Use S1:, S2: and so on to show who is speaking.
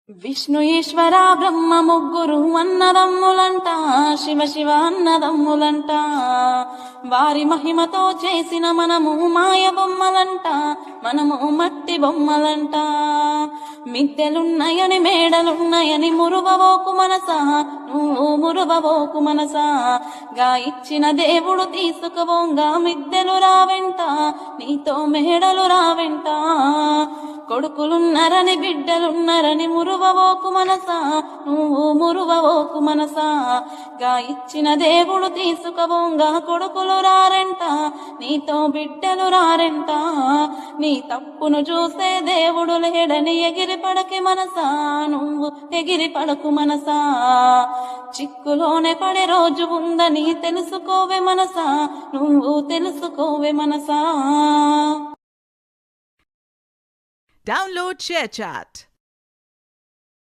S1: విష్ణు ఈశ్వర బ్రహ్మ ముగ్గురు అన్నదమ్ములంట, శివ శివ అన్నదమ్ములంట. వారి మహిమతో చేసిన మనము మాయ బొమ్మలంట, మనము మట్టి బొమ్మలంట. మిద్దెలున్నాయని మేడలున్నాయని మురువవోకు మనసా, నువ్వు మురువవోకు మనసా. గా ఇచ్చిన దేవుడు తీసుకుపోంగా మిద్దెలు రావెంట, నీతో మేడలు రావెంట. కొడుకులున్నరని బిడ్డలున్నరని మురువవోకు మనసా, నువ్వు మురువవోకు మనసా. గా ఇచ్చిన దేవుడు తీసుకుపోంగా కొడుకులు రారెంట, నీతో బిడ్డలు రారెంట. నీ తప్పును చూసే దేవుడు లేడని ఎగిరి పడకి మనసా, నువ్వు ఎగిరి పడకు మనసా. చిక్కులోనే పడే రోజు ఉందని తెలుసుకోవే మనసా, నువ్వు తెలుసుకోవే మనసా.
S2: Download ShareChat.